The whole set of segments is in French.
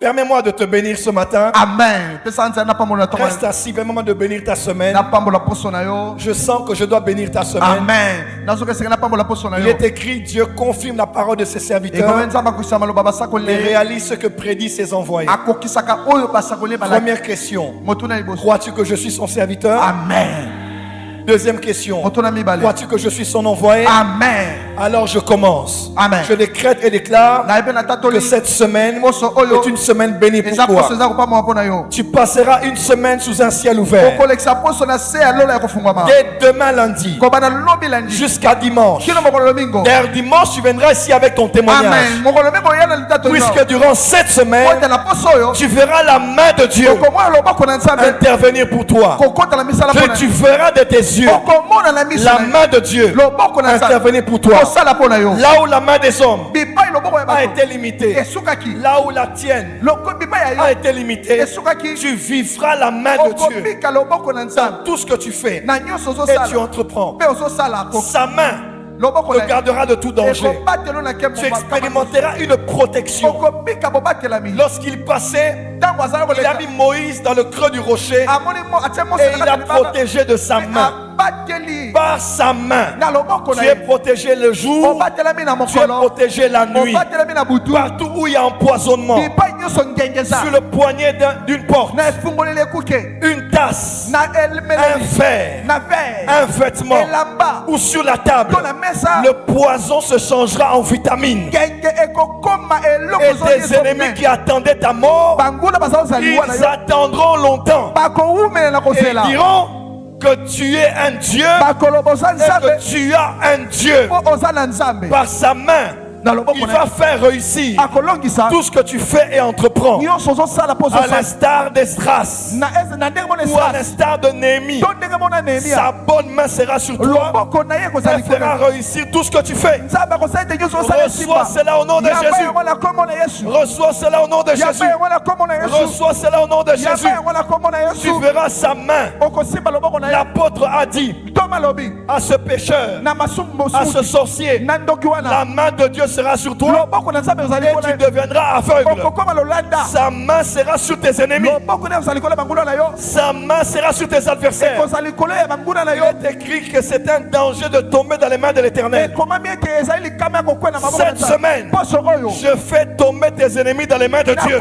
Permets-moi de te bénir ce matin. Amen. Reste assis, permets-moi de bénir ta semaine. Je sens que je dois bénir ta semaine. Amen. Il est écrit, Dieu confirme la parole de ses serviteurs et réalise ce que prédit ses envoyés. Première question. Crois-tu que je suis son serviteur? Amen. Deuxième question. Crois-tu que je suis son envoyé? Amen. Alors je commence. Amen. Je décrète et déclare que cette semaine est une semaine bénie pour toi. Tu passeras une semaine sous un ciel ouvert. Dès demain lundi jusqu'à dimanche. Dès dimanche, tu viendras ici avec ton témoignage. Puisque durant cette semaine, tu verras la main de Dieu intervenir pour toi. Que tu verras de tes yeux la main de Dieu intervenir pour toi. Là où la main des hommes a été limitée, là où la tienne a été limitée, tu vivras la main de Dieu dans tout ce que tu fais et tu entreprends. Sa main te gardera de tout danger. Tu expérimenteras une protection. Lorsqu'il passait, il a mis Moïse dans le creux du rocher et il a protégé de sa main. Par sa main, tu es protégé le jour, tu es protégé la nuit. Partout où il y a empoisonnement, sur le poignet d'une porte, une tasse, un verre, un vêtement ou sur la table, le poison se changera en vitamine. Et tes ennemis qui attendaient ta mort, ils attendront longtemps et ils diront que tu es un Dieu et que tu as un Dieu. Par sa main, il va faire réussir tout ce que tu fais et entreprends. À l'instar d'Esdras ou à l'instar de Néhémie, sa bonne main sera sur toi. Elle fera réussir tout ce que tu fais. Reçois cela au nom de Jésus. Reçois cela au nom de Jésus. Reçois cela au nom de Jésus. Tu verras sa main. L'apôtre a dit à ce pécheur, à ce sorcier, la main de Dieu sera sur toi et tu deviendras aveugle. Sa main sera sur tes ennemis. Sa main sera sur tes adversaires. Il est écrit que c'est un danger de tomber dans les mains de l'Éternel. Cette semaine, je fais tomber tes ennemis dans les mains de Dieu.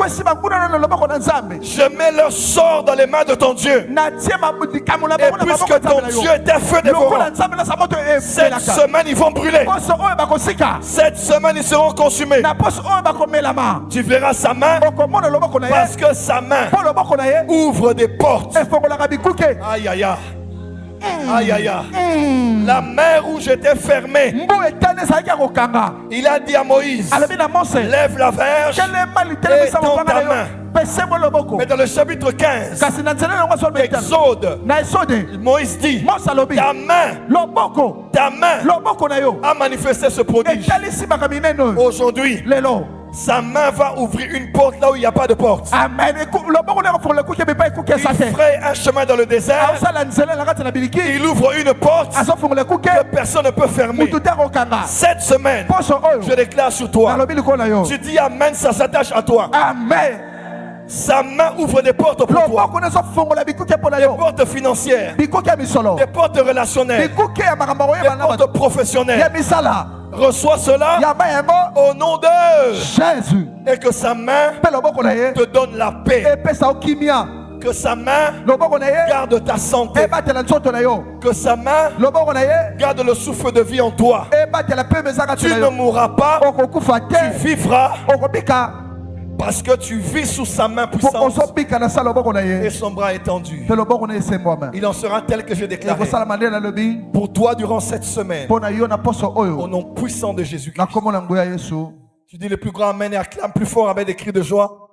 Je mets leur sort dans les mains de ton Dieu. Et puisque ton Dieu est un feu dévorant, cette semaine ils vont brûler. Cette semaine ils seront consumés. Tu verras sa main parce que sa main ouvre des portes. Aïe aïe aïe. Aïe aïe aïe. La mer rouge était fermée. Il a dit à Moïse, lève la verge et tends ta main. Mais dans le chapitre 15 d'Exode, Moïse dit, ta main a manifesté ce prodige. Aujourd'hui, sa main va ouvrir une porte là où il n'y a pas de porte. Il ferait un chemin dans le désert. Il ouvre une porte que personne ne peut fermer. Cette semaine, je déclare sur toi. Tu dis Amen, ça s'attache à toi. Amen. Sa main ouvre des portes pour toi. Des portes financières, des portes relationnelles, des portes professionnelles. Reçois cela au nom de Jésus. Et que sa main te donne la paix. Que sa main garde ta santé. Que sa main garde le souffle de vie en toi. Tu ne mourras pas. Tu vivras. Parce que tu vis sous sa main puissante et son bras étendu. Il en sera tel que je déclare pour toi durant cette semaine. Au nom puissant de Jésus-Christ. Tu dis le plus grand amen et acclame plus fort avec des cris de joie.